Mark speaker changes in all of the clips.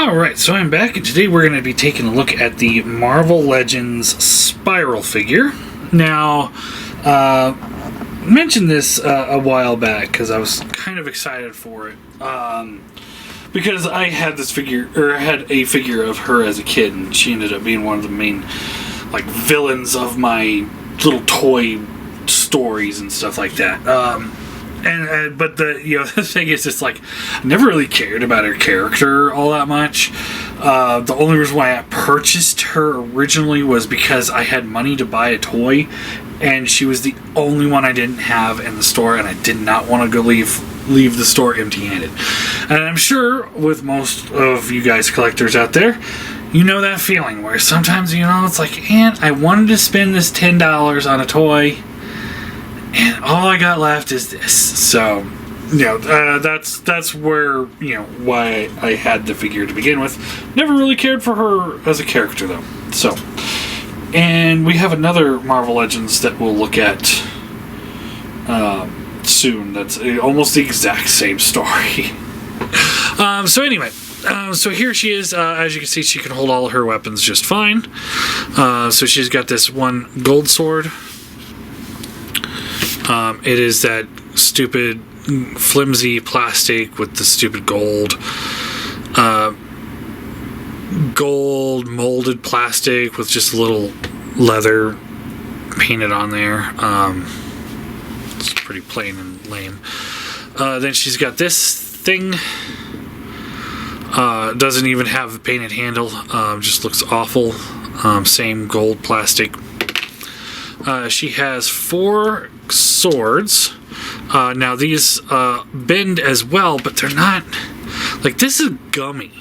Speaker 1: Alright, so I'm back, and today we're going to be taking a look at the Marvel Legends Spiral figure. Now, mentioned this a while back because I was kind of excited for it. Because I had this figure, or I had a figure of her as a kid, and she ended up being one of the main, villains of my little toy stories and stuff like that. But the thing is, it's I never really cared about her character all that much. The only reason why I purchased her originally was because I had money to buy a toy, and she was the only one I didn't have in the store, and I did not want to go leave the store empty-handed. And I'm sure with most of you guys collectors out there, you know that feeling where sometimes, it's Aunt, I wanted to spend this $10 on a toy, and all I got left is this. So, that's where, why I had the figure to begin with. Never really cared for her as a character, though. So, and we have another Marvel Legends that we'll look at soon. That's almost the exact same story. So here she is. As you can see, she can hold all her weapons just fine. So she's got this one gold sword. It is that stupid, flimsy plastic with the stupid gold molded plastic with just a little leather painted on there. It's pretty plain and lame. Then she's got this thing. Doesn't even have a painted handle. Just looks awful. Same gold plastic. She has 4 swords. Now these bend as well, but they're not this is gummy.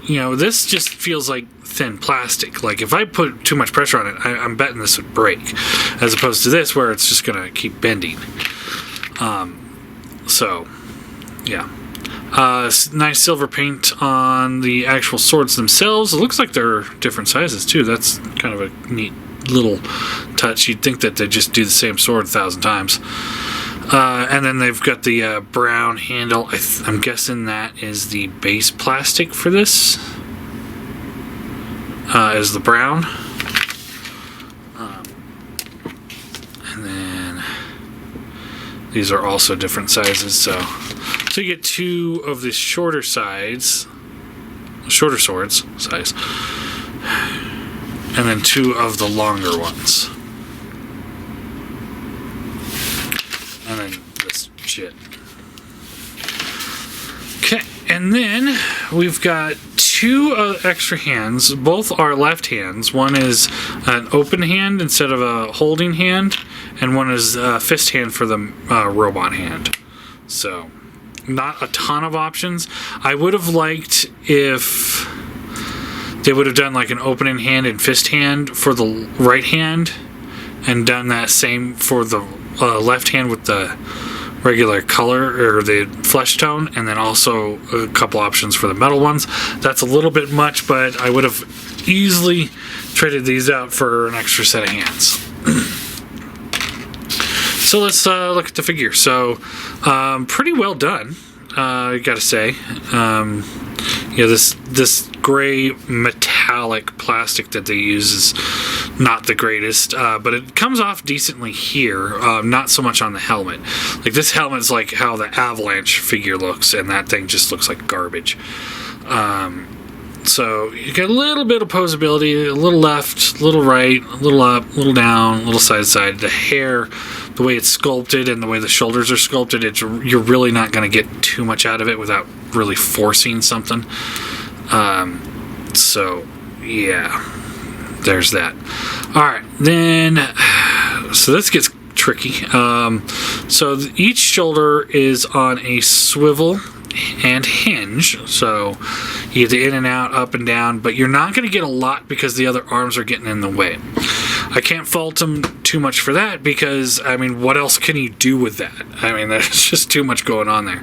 Speaker 1: This just feels like thin plastic. If I put too much pressure on it, I'm betting this would break, as opposed to this where it's just gonna keep bending. So yeah. Nice silver paint on the actual swords themselves. It looks like they're different sizes too. That's kind of a neat little touch. You'd think that they'd just do the same sword 1,000 times. And then they've got the brown handle. I'm guessing that is the base plastic for this. Is the brown. And then these are also different sizes. So you get 2 of the shorter swords size. And then 2 of the longer ones. And then this shit. Okay, and then we've got 2 extra hands. Both are left hands. One is an open hand instead of a holding hand, and one is a fist hand for the robot hand. So, not a ton of options. I would have liked if they would have done an opening hand and fist hand for the right hand, and done that same for the left hand with the regular color or the flesh tone, and then also a couple options for the metal ones. That's a little bit much, but I would have easily traded these out for an extra set of hands. So let's look at the figure. So pretty well done, I gotta say. This gray metallic plastic that they use is not the greatest, but it comes off decently here. Not so much on the helmet. This helmet's like how the Avalanche figure looks, and that thing just looks like garbage. So you get a little bit of posability, a little left, a little right, a little up, a little down, a little side to side. The hair, the way it's sculpted and the way the shoulders are sculpted, you're really not going to get too much out of it without really forcing something. So yeah, there's that. All right, then, so this gets tricky. So each shoulder is on a swivel and hinge, so you get the in and out, up and down, but you're not going to get a lot because the other arms are getting in the way. I can't fault them too much for that because, what else can you do with that? There's just too much going on there.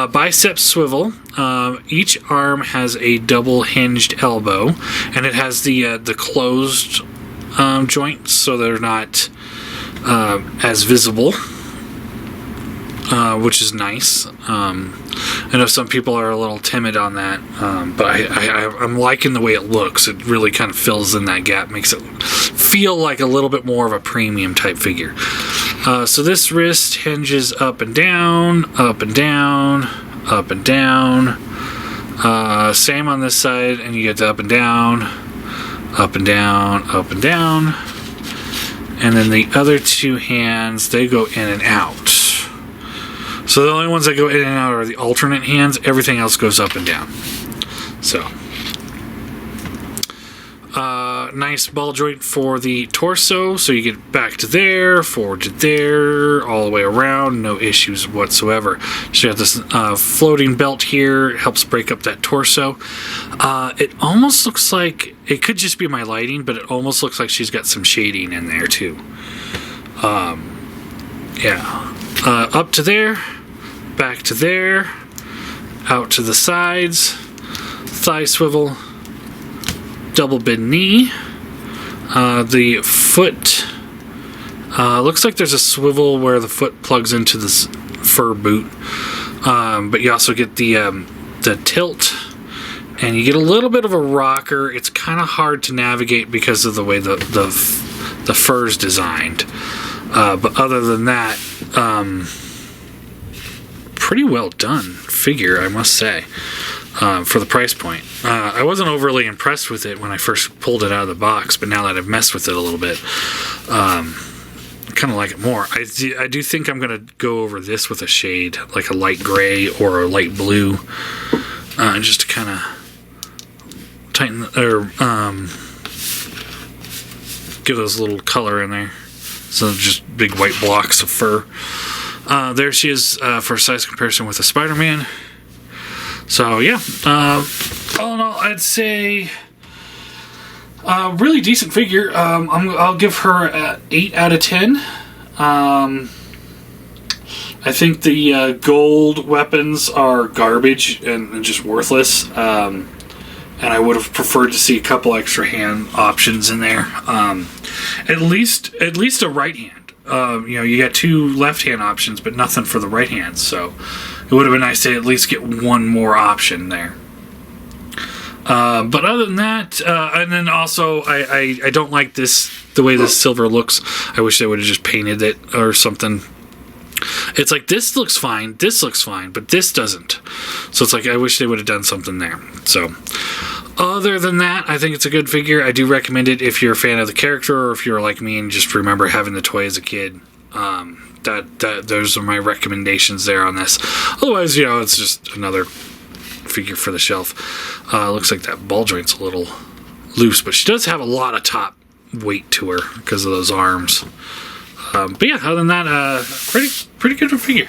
Speaker 1: Bicep swivel. Each arm has a double hinged elbow, and it has the closed joints, so they're not as visible. which is nice. I know some people are a little timid on that, but I'm liking the way it looks. It really kind of fills in that gap, makes it feel like a little bit more of a premium type figure. So this wrist hinges up and down, up and down, up and down. Same on this side, and you get the up and down, up and down, up and down. And then the other two hands, they go in and out. So the only ones that go in and out are the alternate hands. Everything else goes up and down. So, nice ball joint for the torso. So you get back to there, forward to there, all the way around. No issues whatsoever. So you got this floating belt here. It helps break up that torso. It almost looks like, it could just be my lighting, but it almost looks like she's got some shading in there too. Yeah. Up to there, back to there, out to the sides, thigh swivel, double bend knee. The foot looks like there's a swivel where the foot plugs into this fur boot, but you also get the tilt, and you get a little bit of a rocker. It's kind of hard to navigate because of the way the fur's designed. But other than that, pretty well done figure, I must say, for the price point. I wasn't overly impressed with it when I first pulled it out of the box, but now that I've messed with it a little bit, I kind of like it more. I do think I'm going to go over this with a shade, like a light gray or a light blue, just to kind of tighten, or give those a little color in there. So just big white blocks of fur. There she is for size comparison with a Spider-Man. So yeah, all in all, I'd say really decent figure. I'll give her an 8 out of 10. I think the gold weapons are garbage and just worthless. And I would have preferred to see a couple extra hand options in there. At least a right hand. You got 2 left hand options, but nothing for the right hand. So it would have been nice to at least get one more option there. But other than that, and then also I don't like the way this silver looks. I wish they would have just painted it or something. It's like, this looks fine, but this doesn't. So it's like, I wish they would have done something there. So other than that, I think it's a good figure. I do recommend it if you're a fan of the character, or if you're like me and just remember having the toy as a kid. Those are my recommendations there on this. Otherwise, it's just another figure for the shelf. Looks like that ball joint's a little loose, but she does have a lot of top weight to her because of those arms. But yeah, other than that, pretty good figure.